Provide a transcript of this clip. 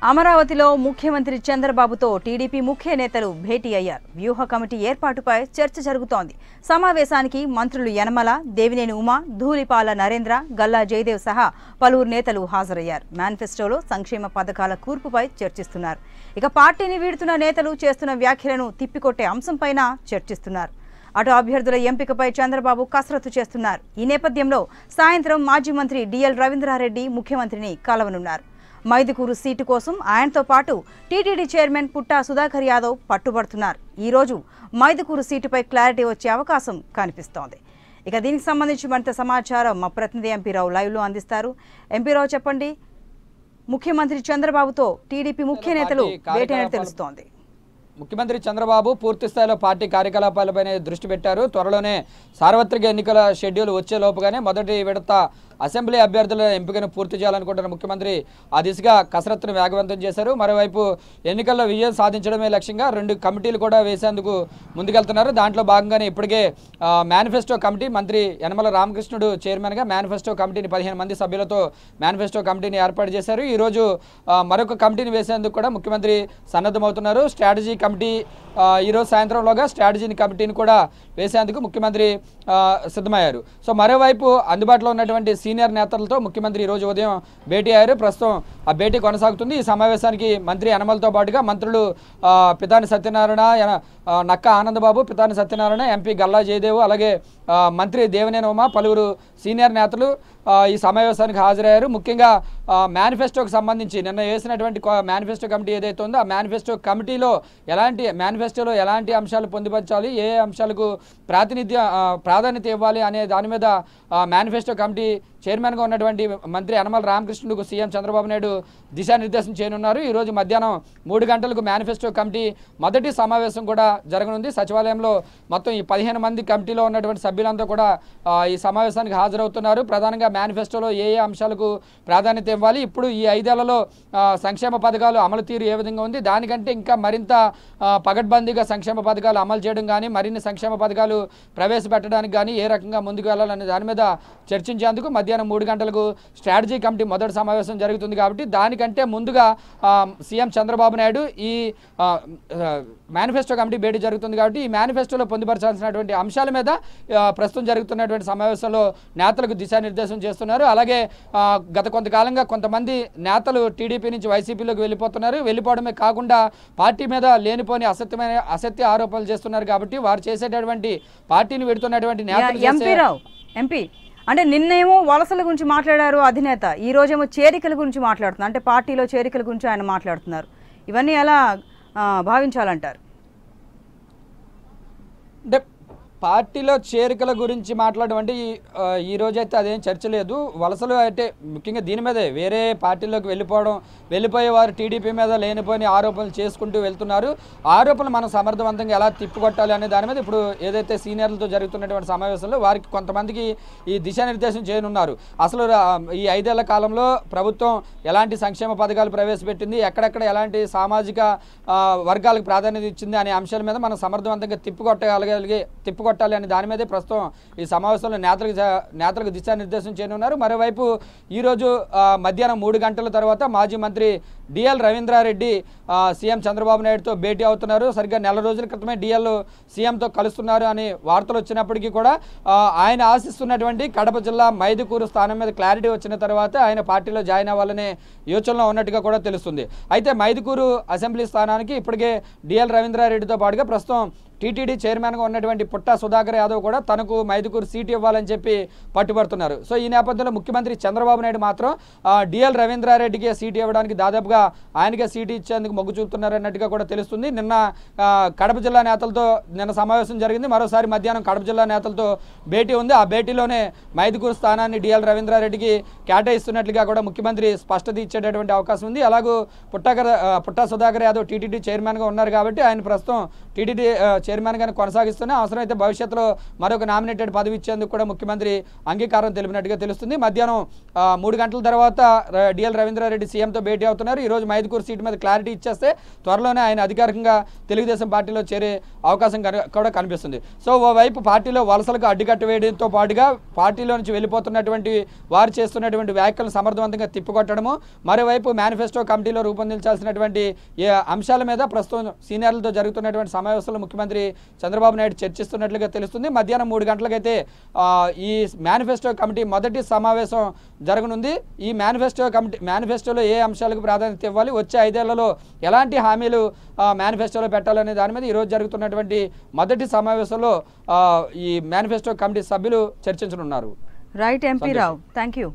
అమరావతిలో ముఖ్యమంత్రి చంద్రబాబుతో టీడీపీ ముఖ్య నేతలు భేటీ అయ్యారు. వ్యూహ కమిటీ ఏర్పాటుపై చర్చ జరుగుతోంది. సమావేశానికి మంత్రులు యనమల, దేవినేని ఉమా, ధూళిపాల నరేంద్ర, గల్లా జయదేవ్ సహా పలువురు నేతలు హాజరయ్యారు. మేనిఫెస్టోలో సంక్షేమ పథకాల కూర్పుపై చర్చిస్తున్నారు. ఇక పార్టీని వీడుతున్న నేతలు చేస్తున్న వ్యాఖ్యలను తిప్పికొట్టే అంశంపైన చర్చిస్తున్నారు. అటు అభ్యర్థుల ఎంపికపై చంద్రబాబు కసరత్తు చేస్తున్నారు. ఈ నేపథ్యంలో సాయంత్రం మాజీ మంత్రి డిఎల్ రవీంద్రారెడ్డి ముఖ్యమంత్రిని కలవనున్నారు. మైదుకూరు సీటు కోసం ఆయనతో పాటు టీటీడీ చైర్మన్ పుట్టా సుధాకర్ యాదవ్ పట్టుబడుతున్నారు. ఈ రోజు మైదుకూరు సీటుపై క్లారిటీ వచ్చే అవకాశం కనిపిస్తోంది. ఇక దీనికి సంబంధించి మరింత సమాచారం మా ప్రతినిధి ఎంపీరావు లైవ్లో అందిస్తారు. ఎంపీరావు చెప్పండి, ముఖ్యమంత్రి చంద్రబాబుతో టీడీపీ ముఖ్య నేతలు భేటీ అని తెలుస్తోంది. ముఖ్యమంత్రి చంద్రబాబు పూర్తి స్థాయిలో పార్టీ కార్యకలాపాలపైన దృష్టి పెట్టారు. త్వరలోనే సార్వత్రిక ఎన్నికల షెడ్యూల్ వచ్చే లోపుగానే మొదటి విడత అసెంబ్లీ అభ్యర్థుల ఎంపికను పూర్తి చేయాలనుకుంటున్న ముఖ్యమంత్రి ఆ దిశగా కసరత్తును వేగవంతం చేశారు. మరోవైపు ఎన్నికల్లో విజయం సాధించడమే లక్ష్యంగా 2 కమిటీలు కూడా వేసేందుకు ముందుకెళ్తున్నారు. దాంట్లో భాగంగానే ఇప్పటికే మేనిఫెస్టో కమిటీ మంత్రి యనమల రామకృష్ణుడు చైర్మన్గా మేనిఫెస్టో కమిటీని 15 మంది సభ్యులతో మేనిఫెస్టో కమిటీని ఏర్పాటు చేశారు. ఈరోజు మరొక కమిటీని వేసేందుకు కూడా ముఖ్యమంత్రి సన్నద్ధమవుతున్నారు. స్ట్రాటజీ కమిటీ ఈరోజు సాయంత్రంలోగా స్ట్రాటజీ కమిటీని కూడా వేసేందుకు ముఖ్యమంత్రి సిద్ధమయ్యారు. సో మరోవైపు అందుబాటులో ఉన్నటువంటి సీనియర్ నేతలతో ముఖ్యమంత్రి ఈరోజు ఉదయం భేటీ అయ్యారు. ప్రస్తుతం ఆ భేటీ కొనసాగుతుంది. ఈ సమావేశానికి మంత్రి యనమలతో పాటుగా మంత్రులు పితాని సత్యనారాయణ, నక్క ఆనందబాబు, పితాని సత్యనారాయణ, ఎంపీ గల్లా జయదేవ్, అలాగే మంత్రి దేవినేని ఉమా, పలువురు సీనియర్ నేతలు ఈ సమావేశానికి హాజరయ్యారు. ముఖ్యంగా మేనిఫెస్టోకి సంబంధించి నిన్న వేసినటువంటి మేనిఫెస్టో కమిటీ ఏదైతే ఉందో ఆ మేనిఫెస్టో కమిటీలో మేనిఫెస్టోలో ఎలాంటి అంశాలు పొందుపరచాలి, ఏ అంశాలకు ప్రాధాన్యత ఇవ్వాలి అనే దాని మీద మేనిఫెస్టో కమిటీ చైర్మన్గా ఉన్నటువంటి మంత్రి యనమల రామకృష్ణుడుకు సీఎం చంద్రబాబు నాయుడు దిశానిర్దేశం చేయనున్నారు. ఈరోజు మధ్యాహ్నం 3 గంటలకు మేనిఫెస్టో కమిటీ మొదటి సమావేశం కూడా జరగనుంది. సచివాలయంలో మొత్తం ఈ 15 మంది కమిటీలో ఉన్నటువంటి సభ్యులంతా కూడా ఈ సమావేశానికి హాజరవుతున్నారు. ప్రధానంగా మేనిఫెస్టోలో ఏ అంశాలకు ప్రాధాన్యత ఇవ్వాలి, ఇప్పుడు ఈ 5 ఏళ్లలో సంక్షేమ పథకాలు అమలు తీరు ఏ విధంగా ఉంది, దానికంటే ఇంకా మరింత పగడ్బందీగా సంక్షేమ పథకాలు అమలు చేయడం కానీ, మరిన్ని సంక్షేమ పథకాలు ప్రవేశపెట్టడానికి కానీ ఏ రకంగా ముందుకు వెళ్ళాలనే దాని మీద చర్చించేందుకు మధ్యాహ్నం 3 గంటలకు స్ట్రాటజీ కమిటీ మొదటి సమావేశం జరుగుతుంది. కాబట్టి దానికంటే ముందుగా సీఎం చంద్రబాబు నాయుడు ఈ మేనిఫెస్టో కమిటీ భేటీ జరుగుతుంది. కాబట్టి ఈ మేనిఫెస్టోలో పొందుపరచాల్సినటువంటి అంశాల మీద ప్రస్తుతం జరుగుతున్నటువంటి సమావేశంలో నేతలకు దిశానిర్దేశం చేస్తున్నారు. అలాగే గత కొంతకాలంగా కొంతమంది నేతలు టీడీపీ నుంచి వైసీపీలోకి వెళ్ళిపోతున్నారు. వెళ్ళిపోవడమే కాకుండా పార్టీ మీద లేనిపోని అసత్య ఆరోపణలు చేస్తున్నారు. కాబట్టి వారు చేసేటటువంటి పార్టీని పెడుతున్నటువంటి ఎంపీ అంటే నిన్నేమో వలసల గురించి మాట్లాడారు అధినేత, ఈ రోజేమో చేరికల గురించి మాట్లాడుతున్నారు. అంటే పార్టీలో చేరికల గురించి ఆయన మాట్లాడుతున్నారు. ఇవన్నీ ఎలా భావించాలంటారు? అంటే పార్టీలో చేరికల గురించి మాట్లాడడం అంటే ఈ రోజైతే అదేం చర్చ లేదు. వలసలు అయితే ముఖ్యంగా దీని మీదే వేరే పార్టీలోకి వెళ్ళిపోయేవారు టీడీపీ మీద లేనిపోయిన ఆరోపణలు చేసుకుంటూ వెళ్తున్నారు. ఆరోపణలు మనం సమర్థవంతంగా ఎలా తిప్పికొట్టాలి అనే దాని మీద ఇప్పుడు ఏదైతే సీనియర్లతో జరుగుతున్నటువంటి సమావేశంలో వారికి కొంతమందికి ఈ దిశానిర్దేశం చేయనున్నారు. అసలు ఈ 5 ఏళ్ల కాలంలో ప్రభుత్వం ఎలాంటి సంక్షేమ పథకాలు ప్రవేశపెట్టింది, ఎక్కడెక్కడ ఎలాంటి సామాజిక వర్గాలకు ప్రాధాన్యత ఇచ్చింది అనే అంశాల మీద మనం సమర్థవంతంగా తిప్పికొట్టాలి అనే దాని మీదే ప్రస్తుతం ఈ సమావేశంలో నేతలకు దిశానిర్దేశం చేయనున్నారు. మరోవైపు ఈరోజు మధ్యాహ్నం 3 గంటల తర్వాత మాజీ మంత్రి డిఎల్ రవీంద్రారెడ్డి సీఎం చంద్రబాబు నాయుడుతో భేటీ అవుతున్నారు. సరిగ్గా నెల రోజుల క్రితమే డిఎల్ సీఎంతో కలుస్తున్నారు అని వార్తలు వచ్చినప్పటికీ కూడా ఆయన ఆశిస్తున్నటువంటి కడప జిల్లా మైదుకూరు స్థానం మీద క్లారిటీ వచ్చిన తర్వాత ఆయన పార్టీలో జాయిన్ అవ్వాలనే యోచనలో ఉన్నట్టుగా కూడా తెలుస్తుంది. అయితే మైదుకూరు అసెంబ్లీ స్థానానికి ఇప్పటికే డిఎల్ రవీంద్రారెడ్డితో పాటుగా ప్రస్తుతం టీటీడీ చైర్మన్గా ఉన్నటువంటి పుట్టా సుధాకర్ యాదవ్ కూడా తనకు మైదుకూరు సీటు ఇవ్వాలని చెప్పి పట్టుబడుతున్నారు. సో ఈ నేపథ్యంలో ముఖ్యమంత్రి చంద్రబాబు నాయుడు మాత్రం డిఎల్ రవీంద్రారెడ్డికి సీటు ఇవ్వడానికి దాదాపుగా ఆయనకే సీటు ఇచ్చేందుకు మొగ్గు చూపుతున్నారు అన్నట్టుగా కూడా తెలుస్తుంది. నిన్న కడప జిల్లా నేతలతో నిన్న సమావేశం జరిగింది. మరోసారి మధ్యాహ్నం కడప జిల్లా నేతలతో భేటీ ఉంది. ఆ భేటీలోనే మైదుకూరు స్థానాన్ని డిఎల్ రవీంద్రారెడ్డికి కేటాయిస్తున్నట్లుగా కూడా ముఖ్యమంత్రి స్పష్టత ఇచ్చేటటువంటి అవకాశం ఉంది. అలాగూ పుట్టా సుధాకర్ యాదవ్ టీటీడీ చైర్మన్గా ఉన్నారు కాబట్టి ఆయన ప్రస్తుతం టీటీడీ చైర్మన్గానే కొనసాగిస్తూనే అవసరమైతే భవిష్యత్తులో మరొక నామినేటెడ్ పదవి ఇచ్చేందుకు కూడా ముఖ్యమంత్రి అంగీకారం తెలిపినట్టుగా తెలుస్తుంది. మధ్యాహ్నం 3 గంటల తర్వాత డిఎల్ రవీంద్రారెడ్డి సీఎంతో భేటీ అవుతున్నారు. ఈరోజు మైదుకూరు సీటు మీద క్లారిటీ ఇచ్చేస్తే త్వరలోనే ఆయన అధికారికంగా తెలుగుదేశం పార్టీలో చేరే అవకాశం కూడా కనిపిస్తుంది. సో ఓవైపు పార్టీలో వలసలకు అడ్డుకట్ట వేయడంతో పాటుగా పార్టీలో నుంచి వెళ్ళిపోతున్నటువంటి వారు చేస్తున్నటువంటి వ్యాఖ్యలను సమర్థవంతంగా తిప్పికొట్టడము, మరోవైపు మేనిఫెస్టో కమిటీలో రూపొందించాల్సినటువంటి అంశాల మీద ప్రస్తుతం సీనియర్లతో జరుగుతున్నటువంటి సమావేశంలో ముఖ్యమంత్రి చంద్రబాబు నాయుడు చర్చిస్తున్నట్లుగా తెలుస్తుంది. మధ్యాహ్నం 3 గంటలకైతే ఈ మేనిఫెస్టో కమిటీ మొదటి సమావేశం జరగనుంది. ఈ మేనిఫెస్టోలో ఏ అంశాలకు ప్రాధాన్యత ఇవ్వాలి, వచ్చే 5 ఏళ్లలో ఎలాంటి హామీలు మేనిఫెస్టోలో పెట్టాలనే దాని మీద ఈరోజు జరుగుతున్నటువంటి మొదటి సమావేశంలో ఈ మేనిఫెస్టో కమిటీ సభ్యులు చర్చించనున్నారు. Right MP Rao, thank you.